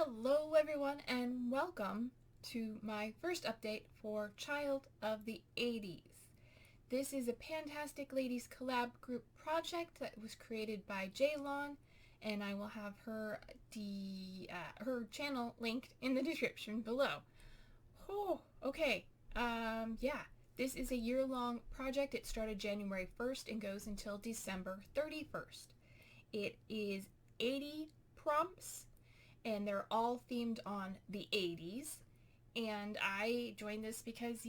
Hello everyone and welcome to my first update for Child of the 80s. This is a Fantastic Ladies collab group project that was created by Jaylon, and I will have her channel linked in the description below. Oh, okay. Yeah. This is a year-long project. It started January 1st and goes until December 31st. It is 80 prompts, and they're all themed on the 80s. And I joined this because,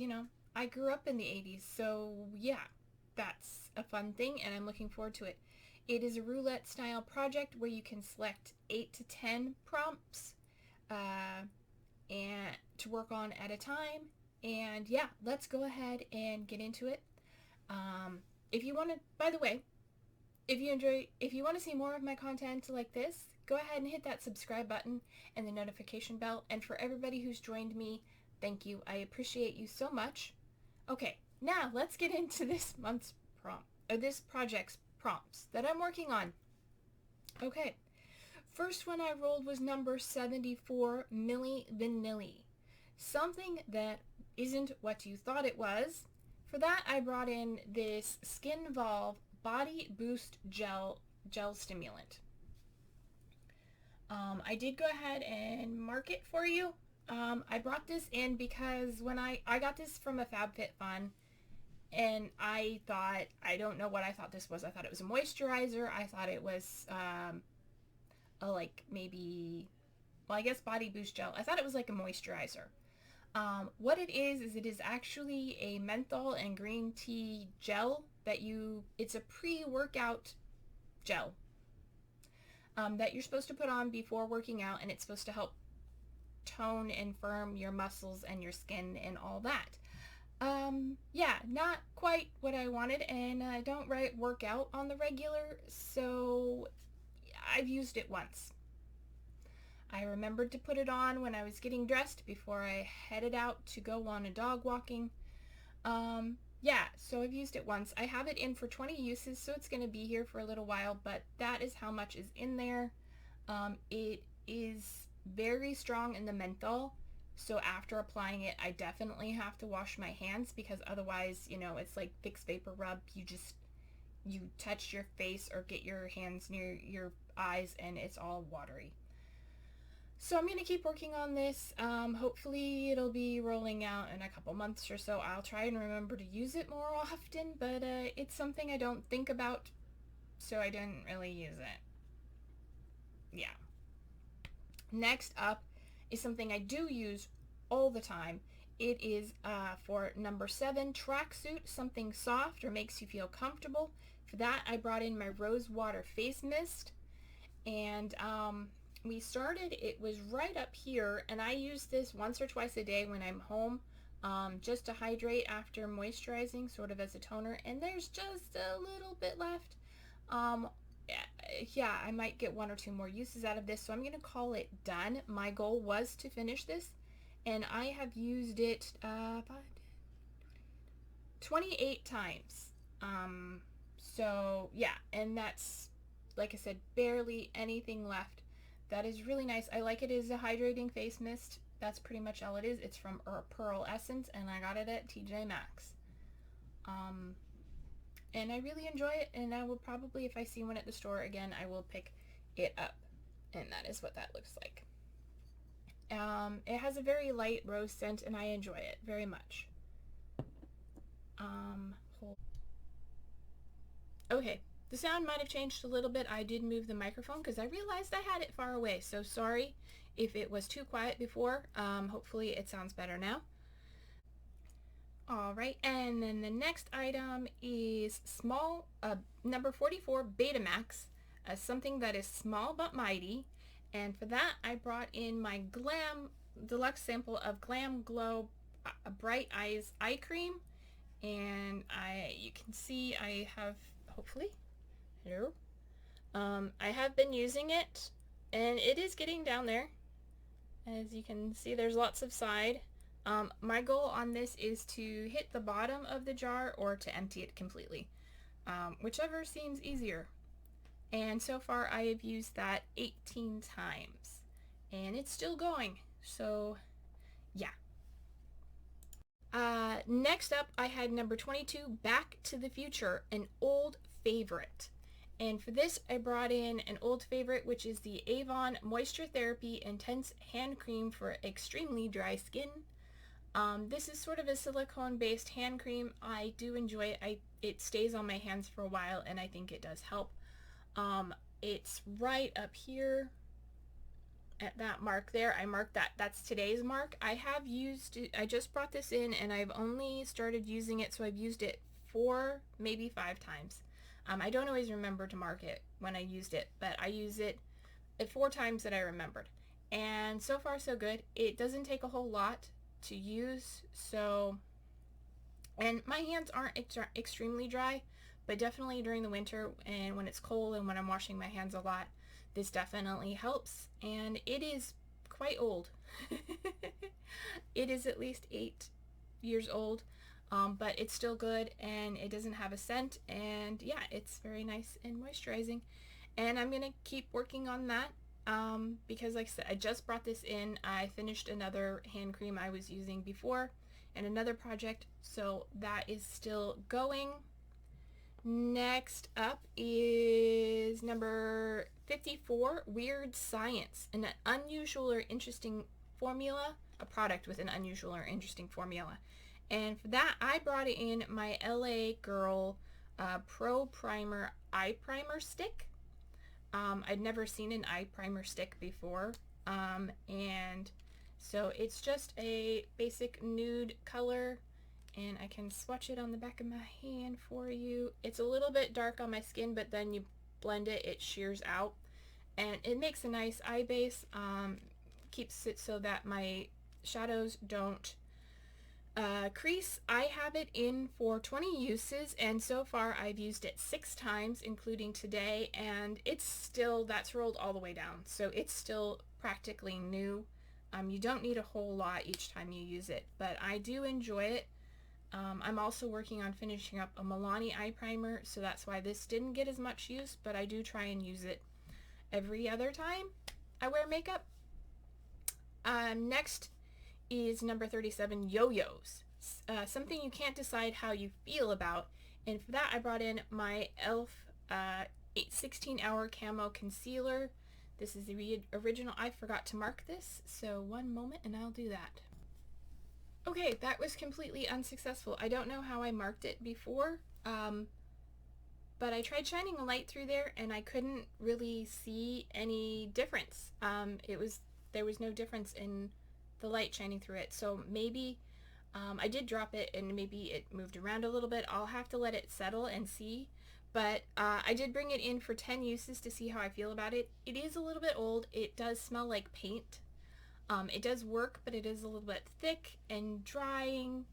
I grew up in the 80s. So yeah, that's a fun thing and I'm looking forward to it. It is a roulette style project where you can select 8 to 10 prompts and to work on at a time. And yeah, let's go ahead and get into it. If you want to, by the way, if you want to see more of my content like this, go ahead and hit that subscribe button and the notification bell. And for everybody who's joined me, thank you. I appreciate you so much. Okay, now let's get into this project's prompts that I'm working on. Okay, first one I rolled was number 74, Milli Vanilli. Something that isn't what you thought it was. For that, I brought in this Skin Volve Body Boost Gel Stimulant. I did go ahead and mark it for you. I brought this in because when I got this from a FabFitFun, and I don't know what I thought this was. I thought it was a moisturizer. I thought it was I guess body boost gel. I thought it was like a moisturizer. What it is actually a menthol and green tea gel it's a pre-workout gel that you're supposed to put on before working out, and it's supposed to help tone and firm your muscles and your skin and all that. Yeah, not quite what I wanted, and I don't work out on the regular, so I've used it once. I remembered to put it on when I was getting dressed before I headed out to go on a dog walking. Yeah, so I've used it once. I have it in for 20 uses, so it's going to be here for a little while, but that is how much is in there. It is very strong in the menthol, so after applying it, I definitely have to wash my hands because otherwise, it's like Vicks Vapor Rub. You touch your face or get your hands near your eyes and it's all watery. So I'm going to keep working on this. Hopefully it'll be rolling out in a couple months or so. I'll try and remember to use it more often, but it's something I don't think about, so I didn't really use it. Yeah. Next up is something I do use all the time. It is for number 7, tracksuit, something soft or makes you feel comfortable. For that, I brought in my Rose Water Face Mist, and it was right up here, and I use this once or twice a day when I'm home, just to hydrate after moisturizing, sort of as a toner, and there's just a little bit left. Yeah, I might get 1 or 2 more uses out of this, so I'm going to call it done. My goal was to finish this, and I have used it 28 times. So yeah, and that's, like I said, barely anything left. That is really nice. I like it as a hydrating face mist. That's pretty much all it is. It's from Pearl Essence, and I got it at TJ Maxx. And I really enjoy it, and I will probably, if I see one at the store again, I will pick it up. And that is what that looks like. It has a very light rose scent, and I enjoy it very much. Okay. The sound might have changed a little bit. I did move the microphone because I realized I had it far away. So sorry if it was too quiet before. Hopefully it sounds better now. All right, and then the next item is number 44, Betamax, something that is small but mighty. And for that, I brought in my Glam Deluxe sample of Glam Glow Bright Eyes Eye Cream. And you can see I have, hopefully, hello. I have been using it, and it is getting down there. As you can see, there's lots of side. My goal on this is to hit the bottom of the jar or to empty it completely, whichever seems easier. And so far I have used that 18 times. and it's still going. So yeah. Next up, I had number 22, Back to the Future, an old favorite. And for this, I brought in an old favorite, which is the Avon Moisture Therapy Intense Hand Cream for extremely dry skin. This is sort of a silicone-based hand cream. I do enjoy it. It stays on my hands for a while, and I think it does help. It's right up here at that mark there. I marked that. That's today's mark. I just brought this in, and I've only started using it, so I've used it 4, maybe 5 times. I don't always remember to mark it when I used it, but I use it 4 times that I remembered. And so far so good. It doesn't take a whole lot to use, and my hands aren't extremely dry, but definitely during the winter and when it's cold and when I'm washing my hands a lot, this definitely helps. And it is quite old. It is at least 8 years old, but it's still good, and it doesn't have a scent, and yeah, it's very nice and moisturizing. And I'm gonna keep working on that, because like I said, I just brought this in. I finished another hand cream I was using before and another project, so that is still going. Next up is number 54, Weird Science, an unusual or interesting formula, a product with an unusual or interesting formula. And for that, I brought in my LA Girl Pro Primer Eye Primer Stick. I'd never seen an eye primer stick before, and so it's just a basic nude color, and I can swatch it on the back of my hand for you. It's a little bit dark on my skin, but then you blend it, it shears out, and it makes a nice eye base. Keeps it so that my shadows don't crease. I have it in for 20 uses, and so far I've used it 6 times, including today, and it's still, that's rolled all the way down, so it's still practically new. You don't need a whole lot each time you use it, but I do enjoy it. I'm also working on finishing up a Milani eye primer, so that's why this didn't get as much use, but I do try and use it every other time I wear makeup. Next is number 37, Yo-Yos. Something you can't decide how you feel about, and for that I brought in my e.l.f. 16-hour Camo Concealer. This is the original. I forgot to mark this, so one moment and I'll do that. Okay, that was completely unsuccessful. I don't know how I marked it before, but I tried shining a light through there and I couldn't really see any difference. There was no difference in the light shining through it, so maybe I did drop it and maybe it moved around a little bit. I'll have to let it settle and see, but I did bring it in for 10 uses to see how I feel about it. It is a little bit old. It does smell like paint. It does work, but it is a little bit thick and drying.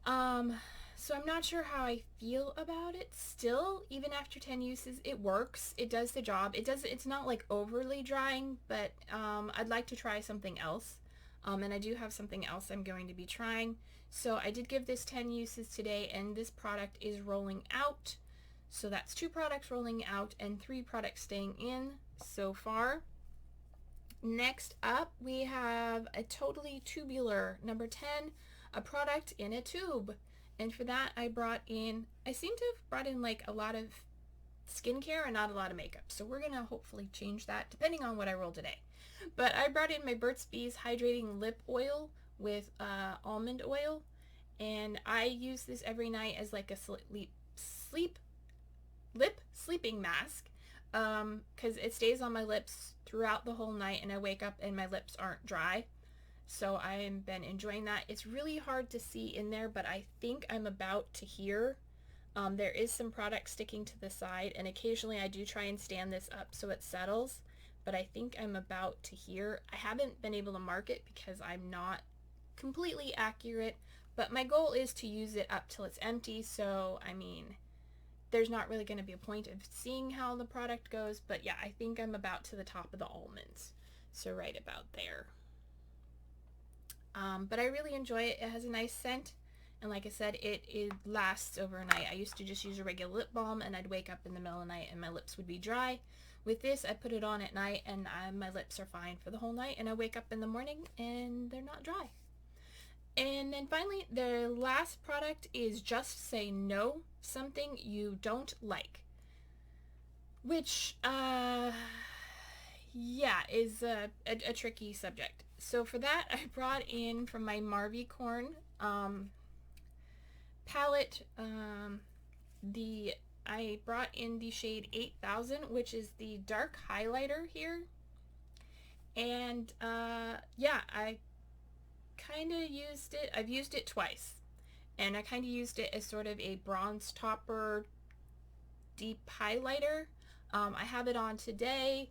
So I'm not sure how I feel about it still. Even after 10 uses, it works. It does the job. It's not like overly drying, but I'd like to try something else. And I do have something else I'm going to be trying. So I did give this 10 uses today, and this product is rolling out. So that's 2 products rolling out and 3 products staying in so far. Next up, we have a Totally Tubular, number 10, a product in a tube. And for that, I seem to have brought in like a lot of skincare and not a lot of makeup. So we're going to hopefully change that depending on what I roll today. But I brought in my Burt's Bees Hydrating Lip Oil with almond oil. And I use this every night as like a lip sleeping mask. Because it stays on my lips throughout the whole night, and I wake up and my lips aren't dry. So I've been enjoying that. It's really hard to see in there, but I think I'm about to hear. There is some product sticking to the side, and occasionally I do try and stand this up so it settles, but I think I'm about to hear. I haven't been able to mark it because I'm not completely accurate, but my goal is to use it up till it's empty, so I mean, there's not really going to be a point of seeing how the product goes, but yeah, I think I'm about to the top of the almonds, so right about there. But I really enjoy it. It has a nice scent, And like I said, it lasts overnight. I used to just use a regular lip balm and I'd wake up in the middle of the night and my lips would be dry. With this, I put it on at night and my lips are fine for the whole night, and I wake up in the morning and they're not dry. And then finally, the last product is Just Say No, something you don't like. Which, yeah, is a tricky subject. So for that, I brought in from my Marvy Corn palette, I brought in the shade 8000, which is the dark highlighter here. And yeah, I kind of used it. I've used it twice. And I kind of used it as sort of a bronze topper deep highlighter. I have it on today,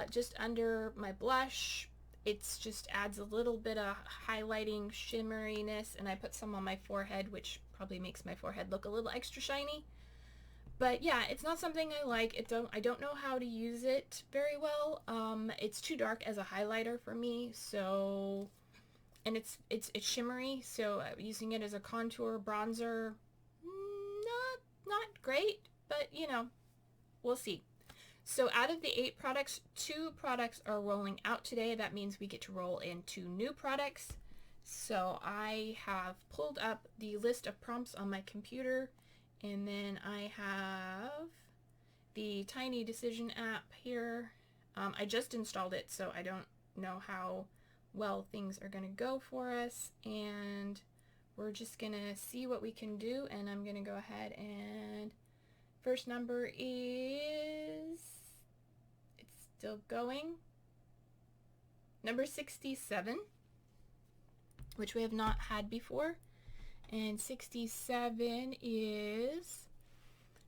just under my blush. It's just adds a little bit of highlighting shimmeriness, and I put some on my forehead, which probably makes my forehead look a little extra shiny. But yeah, it's not something I like. I don't know how to use it very well. It's too dark as a highlighter for me, so, and it's shimmery, so using it as a contour bronzer, not great, but you know, we'll see. So out of the 8 products, 2 products are rolling out today. That means we get to roll in 2 new products. So I have pulled up the list of prompts on my computer, and then I have the Tiny Decision app here. I just installed it, so I don't know how well things are going to go for us, and we're just going to see what we can do. And I'm going to go ahead, and first number is, it's still going, number 67, which we have not had before. And 67 is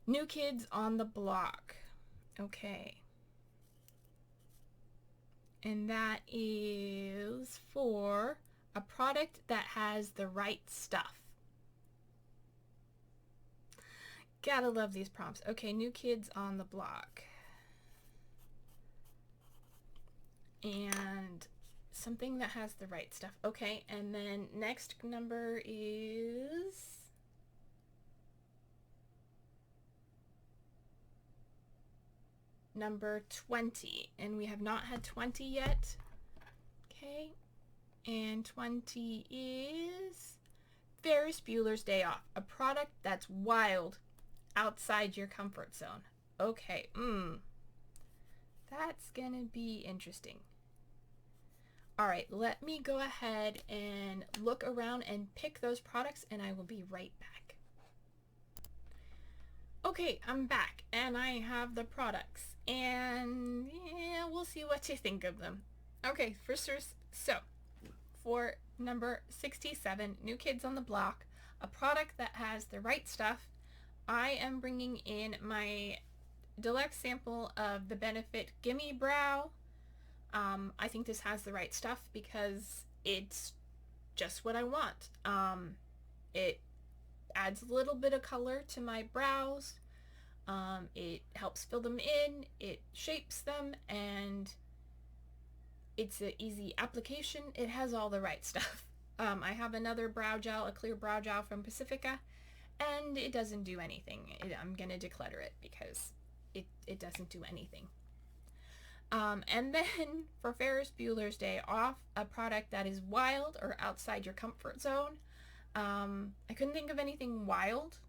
New Kids on the Block. Okay. And that is for a product that has the right stuff. Gotta love these prompts. Okay, New Kids on the Block. And something that has the right stuff. Okay, and then next number is number 20, and we have not had 20 yet. Okay, and 20 is Ferris Bueller's Day Off, a product that's wild, outside your comfort zone. Okay, that's gonna be interesting. Alright, let me go ahead and look around and pick those products, and I will be right back. Okay, I'm back, and I have the products, and yeah, we'll see what you think of them. Okay, first, so for number 67, New Kids on the Block, a product that has the right stuff, I am bringing in my deluxe sample of the Benefit Gimme Brow. I think this has the right stuff because it's just what I want. It adds a little bit of color to my brows. It helps fill them in, it shapes them, and it's an easy application. It has all the right stuff. I have another brow gel, a clear brow gel from Pacifica, and it doesn't do anything. I'm going to declutter it because it doesn't do anything. And then for Ferris Bueller's Day Off, a product that is wild or outside your comfort zone. I couldn't think of anything wild,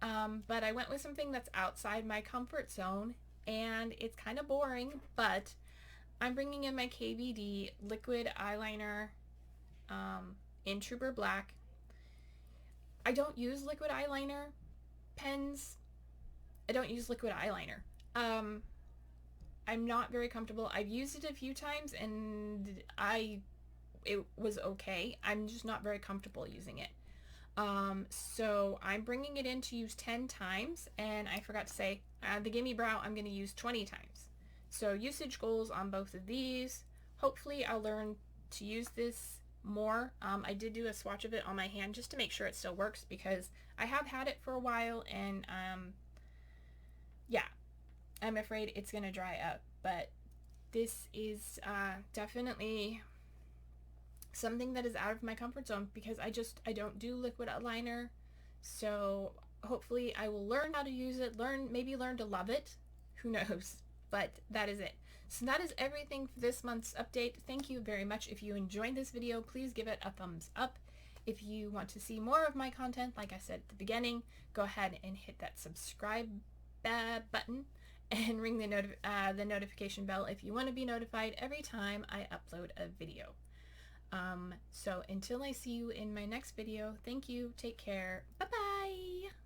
but I went with something that's outside my comfort zone, and it's kind of boring, but I'm bringing in my KVD liquid eyeliner in Trooper Black. I don't use liquid eyeliner pens. I don't use liquid eyeliner. I'm not very comfortable. I've used it a few times and it was okay. I'm just not very comfortable using it. So I'm bringing it in to use 10 times, and I forgot to say, the Gimme Brow I'm going to use 20 times. So usage goals on both of these. Hopefully I'll learn to use this more. I did do a swatch of it on my hand just to make sure it still works, because I have had it for a while, and yeah, I'm afraid it's going to dry up, but this is definitely something that is out of my comfort zone because I don't do liquid eyeliner. So hopefully I will learn how to use it, maybe learn to love it. Who knows? But that is it. So that is everything for this month's update. Thank you very much. If you enjoyed this video, please give it a thumbs up. If you want to see more of my content, like I said at the beginning, go ahead and hit that subscribe button and ring the notification bell if you want to be notified every time I upload a video. So until I see you in my next video, thank you, take care, bye-bye!